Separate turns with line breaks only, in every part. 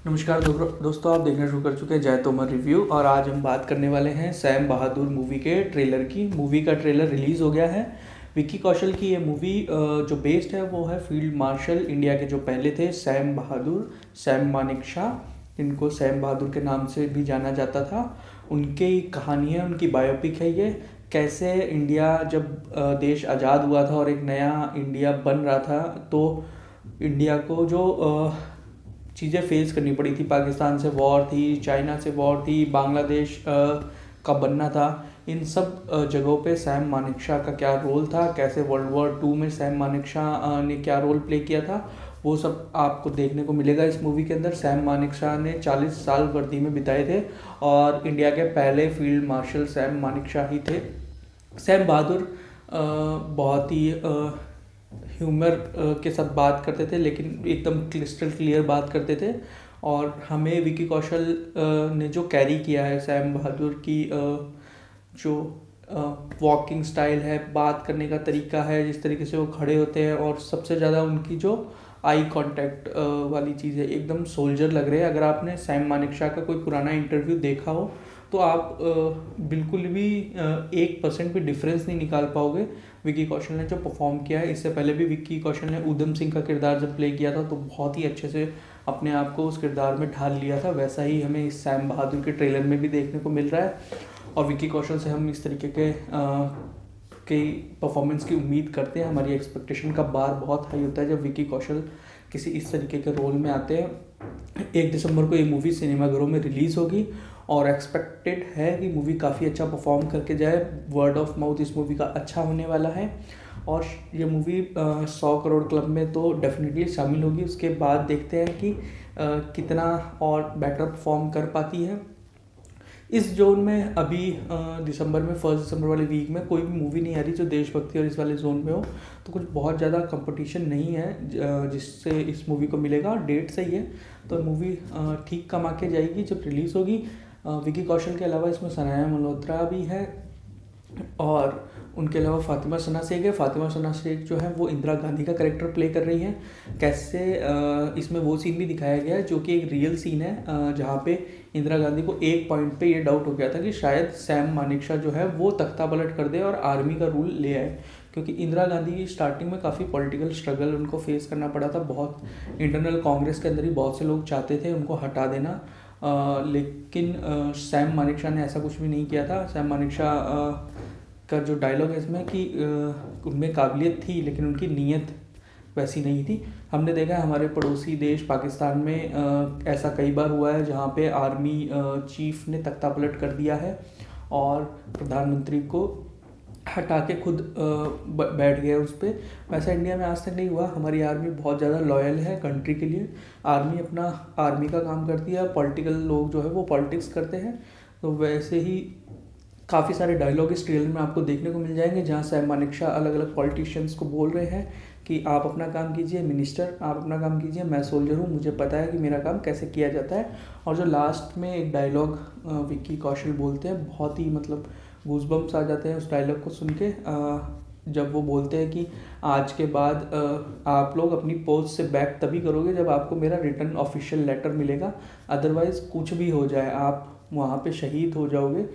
नमस्कार दोस्तों, आप देखना शुरू कर चुके हैं जय तोमर रिव्यू। और आज हम बात करने वाले हैं सैम बहादुर मूवी के ट्रेलर की। मूवी का ट्रेलर रिलीज़ हो गया है। विक्की कौशल की ये मूवी जो बेस्ड है वो है फील्ड मार्शल इंडिया के जो पहले थे सैम बहादुर, सैम मानेकशॉ, जिनको सैम बहादुर के नाम से भी जाना जाता था। उनकी कहानी है, उनकी बायोपिक है ये। कैसे इंडिया जब देश आज़ाद हुआ था और एक नया इंडिया बन रहा था, तो इंडिया को जो चीज़ें फेस करनी पड़ी थी। पाकिस्तान से वॉर थी, चाइना से वॉर थी, बांग्लादेश का बनना था। इन सब जगहों पे सैम मानेकशॉ का क्या रोल था, कैसे वर्ल्ड वॉर 2 में सैम मानेकशॉ ने क्या रोल प्ले किया था, वो सब आपको देखने को मिलेगा इस मूवी के अंदर। सैम मानेकशॉ ने 40 साल वर्दी में बिताए थे और इंडिया के पहले फील्ड मार्शल सैम मानेकशॉ ही थे। सैम बहादुर बहुत ही ह्यूमर के साथ बात करते थे, लेकिन एकदम क्रिस्टल क्लियर बात करते थे। और हमें विक्की कौशल ने जो कैरी किया है सैम बहादुर की जो वॉकिंग स्टाइल है, बात करने का तरीका है, जिस तरीके से वो खड़े होते हैं, और सबसे ज़्यादा उनकी जो आई कांटेक्ट वाली चीज़ है, एकदम सोल्जर लग रहे हैं। अगर आपने सैम मानेकशॉ का कोई पुराना इंटरव्यू देखा हो तो आप बिल्कुल भी 1% भी डिफरेंस नहीं निकाल पाओगे विक्की कौशल ने जो परफॉर्म किया है। इससे पहले भी विक्की कौशल ने ऊधम सिंह का किरदार जब प्ले किया था तो बहुत ही अच्छे से अपने आप को उस किरदार में ढाल लिया था। वैसा ही हमें इस सैम बहादुर के ट्रेलर में भी देखने को मिल रहा है। और विक्की कौशल से हम इस तरीके के परफॉर्मेंस की उम्मीद करते हैं। हमारी एक्सपेक्टेशन का बार बहुत हाई होता है जब विक्की कौशल किसी इस तरीके के रोल में आते हैं। 1 दिसंबर को ये मूवी सिनेमाघरों में रिलीज़ होगी और एक्सपेक्टेड है कि मूवी काफ़ी अच्छा परफॉर्म करके जाए। वर्ड ऑफ माउथ इस मूवी का अच्छा होने वाला है और ये मूवी 100 करोड़ क्लब में तो डेफिनेटली शामिल होगी। उसके बाद देखते हैं कि कितना और बेटर परफॉर्म कर पाती है। इस जोन में अभी दिसंबर में 1 दिसंबर वाले वीक में कोई भी मूवी नहीं आ रही जो देशभक्ति और इस वाले जोन में हो, तो कुछ बहुत ज़्यादा कंपटीशन नहीं है जिससे इस मूवी को मिलेगा। डेट सही है तो मूवी ठीक कमा के जाएगी जब रिलीज़ होगी। विक्की कौशल के अलावा इसमें सनाया मल्होत्रा भी है और उनके अलावा फातिमा सना शेख है। फातिमा सना शेख जो है वो इंदिरा गांधी का कैरेक्टर प्ले कर रही हैं। कैसे इसमें वो सीन भी दिखाया गया है जो कि एक रियल सीन है, जहाँ पे इंदिरा गांधी को एक पॉइंट पे ये डाउट हो गया था कि शायद सैम मानेकशॉ जो है वो तख्ता पलट कर दे और आर्मी का रूल ले आए, क्योंकि इंदिरा गांधी स्टार्टिंग में काफ़ी पॉलिटिकल स्ट्रगल उनको फेस करना पड़ा था। बहुत इंटरनल कांग्रेस के अंदर ही बहुत से लोग चाहते थे उनको हटा देना, लेकिन सैम मानेकशॉ ने ऐसा कुछ भी नहीं किया था। सैम मानेकशॉ का जो डायलॉग है इसमें कि उनमें काबिलियत थी लेकिन उनकी नीयत वैसी नहीं थी। हमने देखा है हमारे पड़ोसी देश पाकिस्तान में ऐसा कई बार हुआ है जहाँ पे आर्मी चीफ ने तख्ता पलट कर दिया है और प्रधानमंत्री को हटा के खुद बैठ गए उस पर। वैसा इंडिया में आज तक नहीं हुआ। हमारी आर्मी बहुत ज़्यादा लॉयल है कंट्री के लिए। आर्मी अपना आर्मी का काम करती है, पॉलिटिकल लोग जो है वो पॉलिटिक्स करते हैं। तो वैसे ही काफ़ी सारे डायलॉग इस ट्रेलर में आपको देखने को मिल जाएंगे जहाँ सैम मानेकशॉ अलग अलग पॉलिटिशियंस को बोल रहे हैं कि आप अपना काम कीजिए मिनिस्टर, आप अपना काम कीजिए, मैं सोल्जर हूँ, मुझे पता है कि मेरा काम कैसे किया जाता है। और जो लास्ट में एक डायलॉग विक्की कौशल बोलते हैं, बहुत ही मतलब गूज़बम्प्स आ जाते हैं उस डायलॉग को सुन के, जब वो बोलते हैं कि आज के बाद आप लोग अपनी पोस्ट से बैक तभी करोगे जब आपको मेरा रिटर्न ऑफिशियल लेटर मिलेगा, अदरवाइज़ कुछ भी हो जाए आप वहाँ पे शहीद हो जाओगे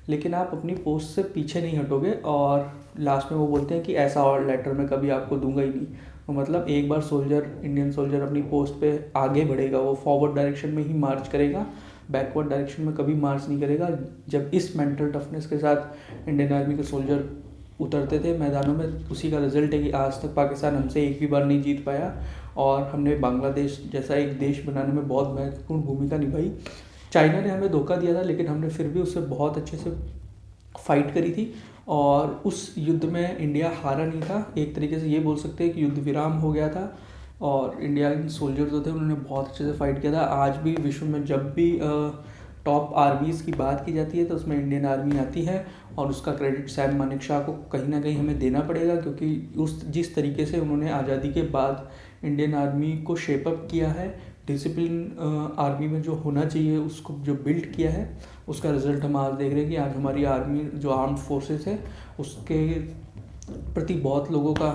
लेकिन आप अपनी पोस्ट से पीछे नहीं हटोगे। और लास्ट में वो बोलते हैं कि ऐसा और लेटर मैं कभी आपको दूंगा ही नहीं। तो मतलब एक बार सोल्जर, इंडियन सोल्जर अपनी पोस्ट पे आगे बढ़ेगा, वो फॉरवर्ड डायरेक्शन में ही मार्च करेगा, बैकवर्ड डायरेक्शन में कभी मार्च नहीं करेगा। जब इस मेंटल टफनेस के साथ इंडियन आर्मी के सोल्जर उतरते थे मैदानों में, उसी का रिजल्ट है कि आज तक पाकिस्तान हमसे एक भी बार नहीं जीत पाया और हमने बांग्लादेश जैसा एक देश बनाने में बहुत महत्वपूर्ण भूमिका निभाई। चाइना ने हमें धोखा दिया था लेकिन हमने फिर भी उससे बहुत अच्छे से फाइट करी थी और उस युद्ध में इंडिया हारा नहीं था। एक तरीके से ये बोल सकते हैं कि युद्ध विराम हो गया था और इंडियन सोल्जर जो थे उन्होंने बहुत अच्छे से फाइट किया था। आज भी विश्व में जब भी टॉप आर्मीज़ की बात की जाती है तो उसमें इंडियन आर्मी आती है और उसका क्रेडिट सैम मानेकशॉ को कहीं ना कहीं हमें देना पड़ेगा, क्योंकि उस जिस तरीके से उन्होंने आज़ादी के बाद इंडियन आर्मी को शेपअप किया है, डिसिप्लिन आर्मी में जो होना चाहिए उसको जो बिल्ड किया है, उसका रिजल्ट हम आज देख रहे हैं कि आज हमारी आर्मी जो आर्म्ड फोर्सेस है उसके प्रति बहुत लोगों का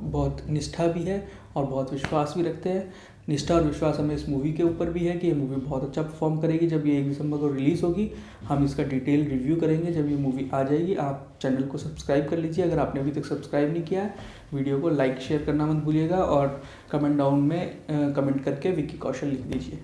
बहुत निष्ठा भी है और बहुत विश्वास भी रखते हैं। निष्ठा और विश्वास हमें इस मूवी के ऊपर भी है कि ये मूवी बहुत अच्छा परफॉर्म करेगी। जब ये 1 दिसंबर को रिलीज़ होगी हम इसका डिटेल रिव्यू करेंगे जब ये मूवी आ जाएगी। आप चैनल को सब्सक्राइब कर लीजिए अगर आपने अभी तक सब्सक्राइब नहीं किया है। वीडियो को लाइक शेयर करना मत भूलिएगा और कमेंट डाउन में कमेंट करके विक्की कौशल लिख दीजिए।